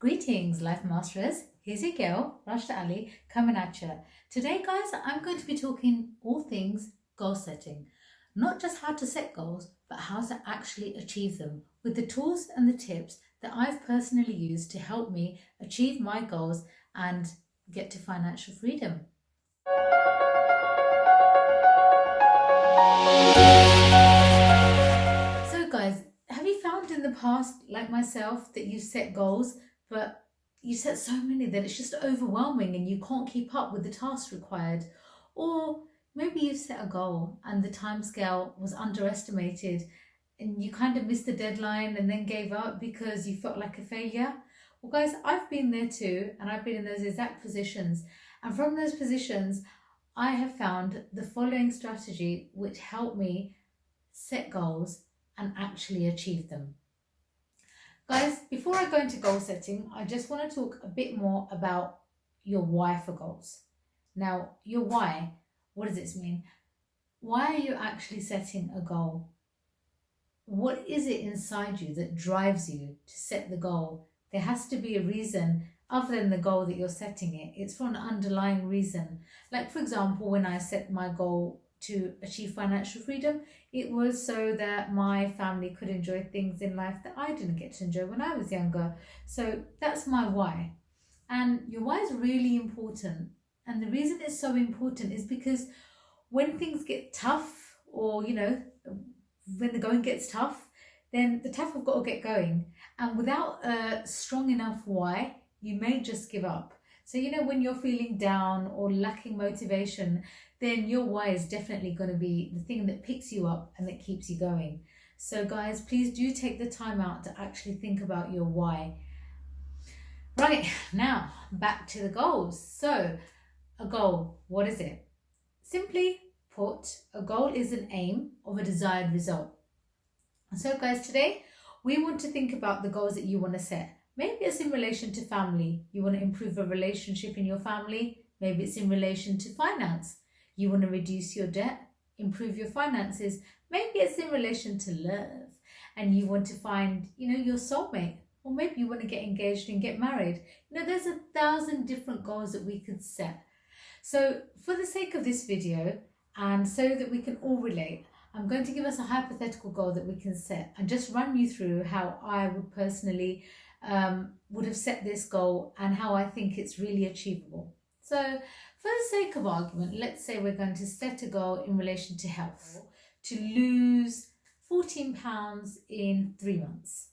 Greetings, Life Masters. Here's your girl, Rashta Ali, coming at you. Today, guys, I'm going to be talking all things goal setting. Not just how to set goals, but how to actually achieve them with the tools and the tips that I've personally used to help me achieve my goals and get to financial freedom. So, guys, have you found in the past, like myself, that you set goals, but you set so many that it's just overwhelming and you can't keep up with the tasks required? Or maybe you set a goal and the timescale was underestimated and you kind of missed the deadline and then gave up because you felt like a failure. Well, guys, I've been there too, and I've been in those exact positions. And from those positions, I have found the following strategy which helped me set goals and actually achieve them. Guys, before I go into goal setting, I just want to talk a bit more about your why for goals. Now, your why, what does this mean? Why are you actually setting a goal? What is it inside you that drives you to set the goal? There has to be a reason other than the goal that you're setting it. It's for an underlying reason. Like, for example, when I set my goal to achieve financial freedom, it was so that my family could enjoy things in life that I didn't get to enjoy when I was younger. So that's my why. And your why is really important. And the reason it's so important is because when things get tough, or when the going gets tough, then the tough have got to get going. And without a strong enough why, you may just give up. So, when you're feeling down or lacking motivation, then your why is definitely going to be the thing that picks you up and that keeps you going. So, guys, please do take the time out to actually think about your why. Right, now back to the goals. So, a goal, what is it? Simply put, a goal is an aim of a desired result. So, guys, today we want to think about the goals that you want to set. Maybe it's in relation to family. You want to improve a relationship in your family. Maybe it's in relation to finance. You want to reduce your debt, improve your finances. Maybe it's in relation to love and you want to find, your soulmate. Or maybe you want to get engaged and get married. There's 1,000 different goals that we could set. So for the sake of this video, and so that we can all relate, I'm going to give us a hypothetical goal that we can set and just run you through how I would personally would have set this goal and how I think it's really achievable. So for the sake of argument, let's say we're going to set a goal in relation to health, to lose 14 pounds in 3 months.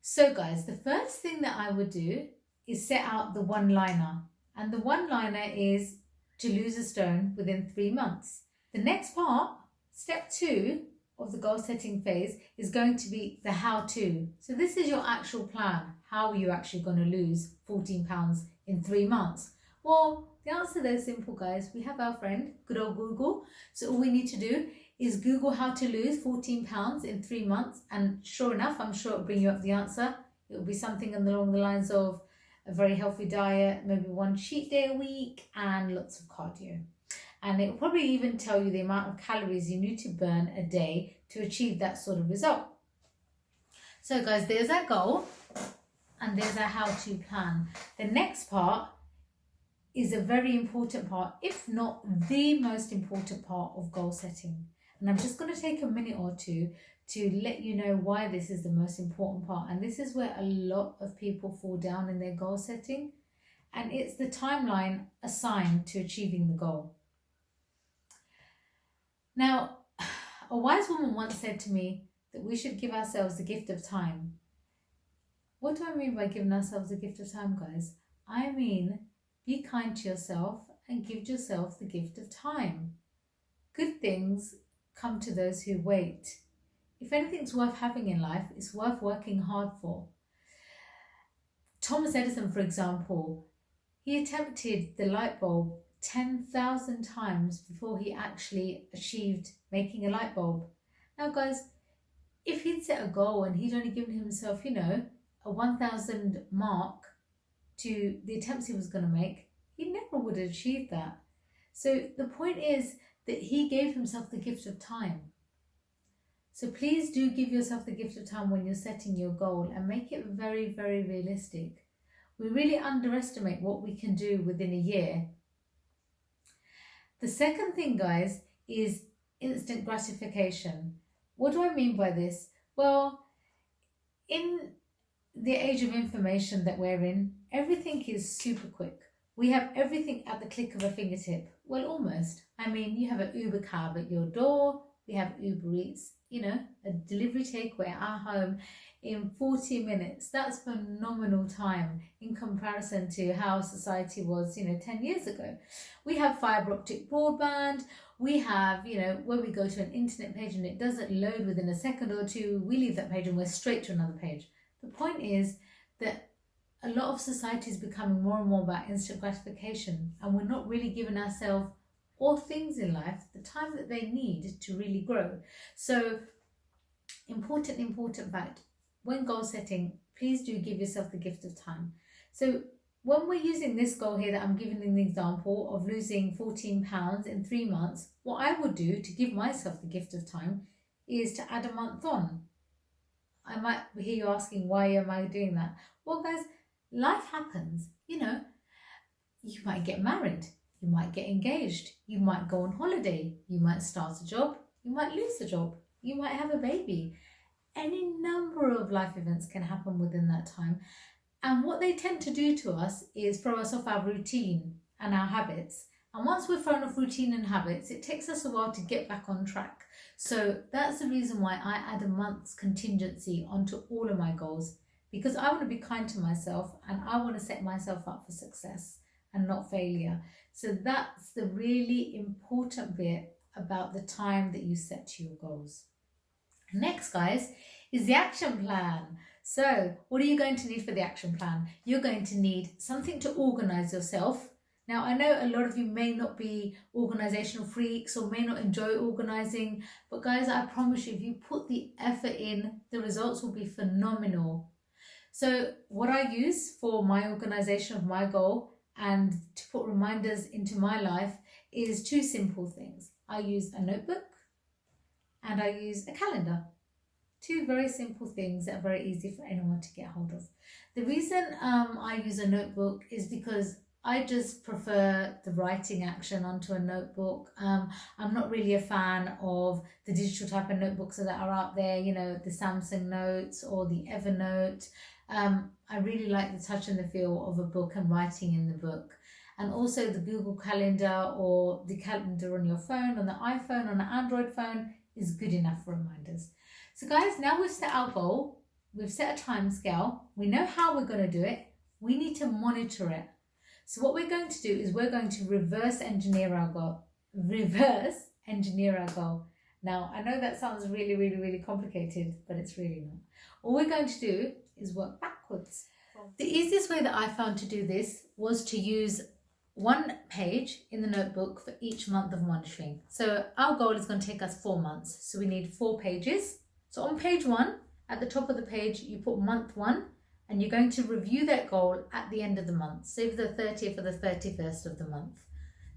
So guys, the first thing that I would do is set out the one-liner. And the one-liner is to lose a stone within 3 months. The next part, step 2 of the goal setting phase, is going to be the how-to. So this is your actual plan. How are you actually going to lose 14 pounds in 3 months? Well, the answer there is simple, guys. We have our friend, good old Google. So all we need to do is Google how to lose 14 pounds in 3 months. And sure enough, I'm sure it'll bring you up the answer. It'll be something along the lines of a very healthy diet, maybe 1 cheat day a week, and lots of cardio. And it will probably even tell you the amount of calories you need to burn a day to achieve that sort of result. So guys, there's our goal and there's our how-to plan. The next part is a very important part, if not the most important part of goal setting. And I'm just going to take a minute or two to let you know why this is the most important part. And this is where a lot of people fall down in their goal setting. And it's the timeline assigned to achieving the goal. Now, a wise woman once said to me that we should give ourselves the gift of time. What do I mean by giving ourselves the gift of time, guys? I mean, be kind to yourself and give yourself the gift of time. Good things come to those who wait. If anything's worth having in life, it's worth working hard for. Thomas Edison, for example, he attempted the light bulb 10,000 times before he actually achieved making a light bulb. Now, guys, if he'd set a goal and he'd only given himself, a 1,000 mark to the attempts he was going to make, he never would have achieved that. So the point is that he gave himself the gift of time. So please do give yourself the gift of time when you're setting your goal and make it very, very realistic. We really underestimate what we can do within a year. The second thing, guys, is instant gratification. What do I mean by this? Well, in the age of information that we're in, everything is super quick. We have everything at the click of a fingertip. Well, almost. I mean, you have an Uber cab at your door, we have Uber Eats, a delivery takeaway at our home in 40 minutes. That's phenomenal time in comparison to how society was, 10 years ago. We have fiber optic broadband. We have, where we go to an internet page and it doesn't load within a second or two, we leave that page and we're straight to another page. The point is that a lot of society is becoming more and more about instant gratification, and we're not really giving ourselves or things in life the time that they need to really grow. So, important fact, when goal setting, please do give yourself the gift of time. So, when we're using this goal here that I'm giving an example of losing 14 pounds in 3 months, what I would do to give myself the gift of time is to add a month on. I might hear you asking, why am I doing that? Well, guys, life happens. You might get married, you might get engaged, you might go on holiday, you might start a job, you might lose a job, you might have a baby. Any number of life events can happen within that time. And what they tend to do to us is throw us off our routine and our habits. And once we're thrown off routine and habits, it takes us a while to get back on track. So that's the reason why I add a month's contingency onto all of my goals, because I want to be kind to myself and I want to set myself up for success and not failure. So that's the really important bit about the time that you set to your goals. Next, guys, is the action plan. So what are you going to need for the action plan? You're going to need something to organize yourself. Now, I know a lot of you may not be organizational freaks or may not enjoy organizing, but guys, I promise you, if you put the effort in, the results will be phenomenal. So what I use for my organization of my goal and to put reminders into my life is two simple things. I use a notebook and I use a calendar. Two very simple things that are very easy for anyone to get hold of. The reason I use a notebook is because I just prefer the writing action onto a notebook. I'm not really a fan of the digital type of notebooks that are out there, the Samsung Notes or the Evernote. I really like the touch and the feel of a book and writing in the book. And also the Google Calendar or the calendar on your phone, on the iPhone, on an Android phone is good enough for reminders. So guys, now we've set our goal, we've set a time scale, we know how we're going to do it, we need to monitor it. So what we're going to do is we're going to reverse engineer our goal. Now, I know that sounds really, really, really complicated, but it's really not. All we're going to do is work backwards. The easiest way that I found to do this was to use one page in the notebook for each month of monitoring. So our goal is going to take us 4 months. So we need 4 pages. So on page 1, at the top of the page, you put month 1, and you're going to review that goal at the end of the month, so the 30th or the 31st of the month.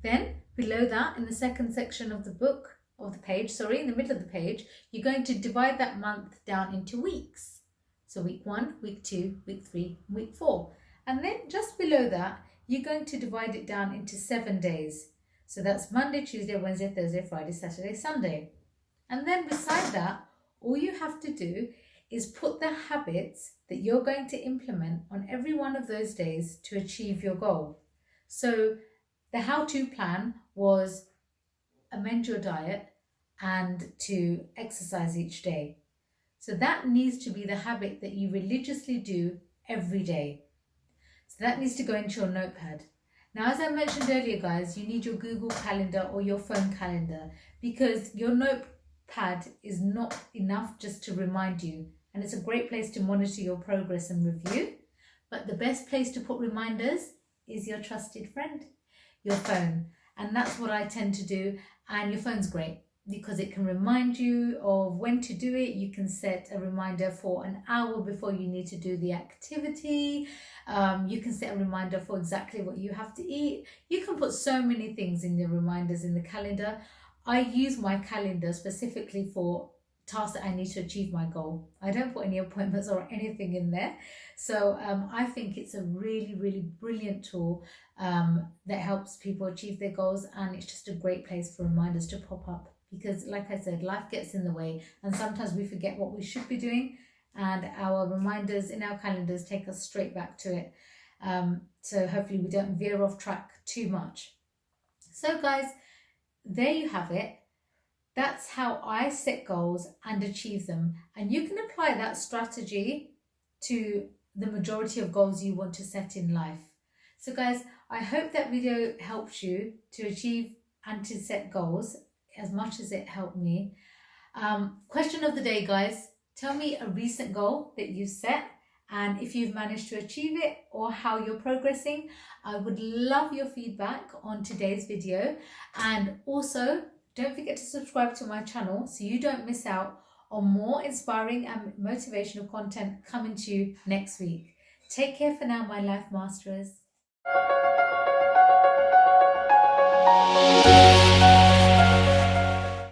Then below that, in the second section of the book, of the page, in the middle of the page, you're going to divide that month down into weeks. So week 1, week 2, week 3, week 4. And then just below that, you're going to divide it down into 7 days. So that's Monday, Tuesday, Wednesday, Thursday, Friday, Saturday, Sunday. And then beside that, all you have to do is put the habits that you're going to implement on every one of those days to achieve your goal. So the how-to plan was amend your diet and to exercise each day. So that needs to be the habit that you religiously do every day. So that needs to go into your notepad. Now, as I mentioned earlier, guys, you need your Google Calendar or your phone calendar, because your notepad is not enough just to remind you. And it's a great place to monitor your progress and review. But the best place to put reminders is your trusted friend, your phone. And that's what I tend to do. And your phone's great because it can remind you of when to do it. You can set a reminder for an hour before you need to do the activity. You can set a reminder for exactly what you have to eat. You can put so many things in your reminders in the calendar. I use my calendar specifically for task that I need to achieve my goal. I don't put any appointments or anything in there. So I think it's a really, really brilliant tool that helps people achieve their goals, and it's just a great place for reminders to pop up because, like I said, life gets in the way, and sometimes we forget what we should be doing, and our reminders in our calendars take us straight back to it. So hopefully we don't veer off track too much. So guys, there you have it. That's how I set goals and achieve them. And you can apply that strategy to the majority of goals you want to set in life. So guys, I hope that video helps you to achieve and to set goals as much as it helped me. Question of the day, guys. Tell me a recent goal that you set and if you've managed to achieve it or how you're progressing. I would love your feedback on today's video. And also, don't forget to subscribe to my channel so you don't miss out on more inspiring and motivational content coming to you next week. Take care for now, my life masterers.